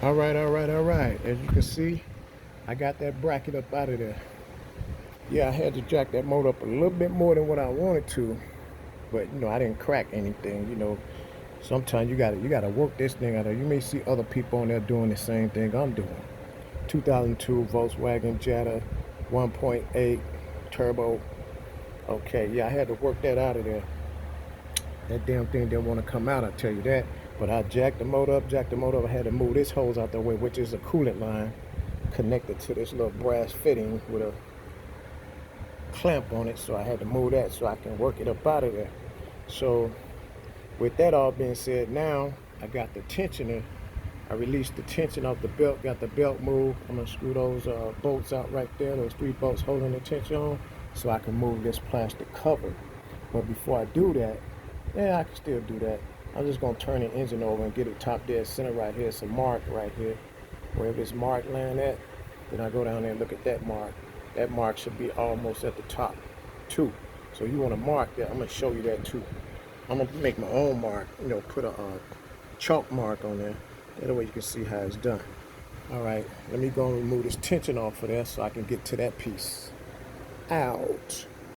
All right, all right, all right. As you can see, I got that bracket up out of there. Yeah, I had to jack that motor up a little bit more than what I wanted to, but I didn't crack anything. Sometimes you gotta work this thing out of. You may see other people on there doing the same thing I'm doing. 2002 Volkswagen Jetta, 1.8 turbo. Okay, yeah, I had to work that out of there. That damn thing didn't want to come out, I tell you that. But I jacked the motor up, I had to move this hose out the way, which is a coolant line connected to this little brass fitting with a clamp on it. So I had to move that so I can work it up out of there. So with that all being said, now I got the tensioner. I released the tension off the belt, got the belt moved. I'm gonna screw those bolts out right there, those 3 bolts holding the tension on, so I can move this plastic cover. But before I do that, yeah, I can still do that. I'm just gonna turn the engine over and get it top dead center right here. It's a mark right here. Wherever this mark land at, then I go down there and look at that mark. That mark should be almost at the top too. So you wanna mark that, I'm gonna show you that too. I'm gonna make my own mark, put a chalk mark on there. That way you can see how it's done. All right, let me go and remove this tension off of there so I can get to that piece. Out.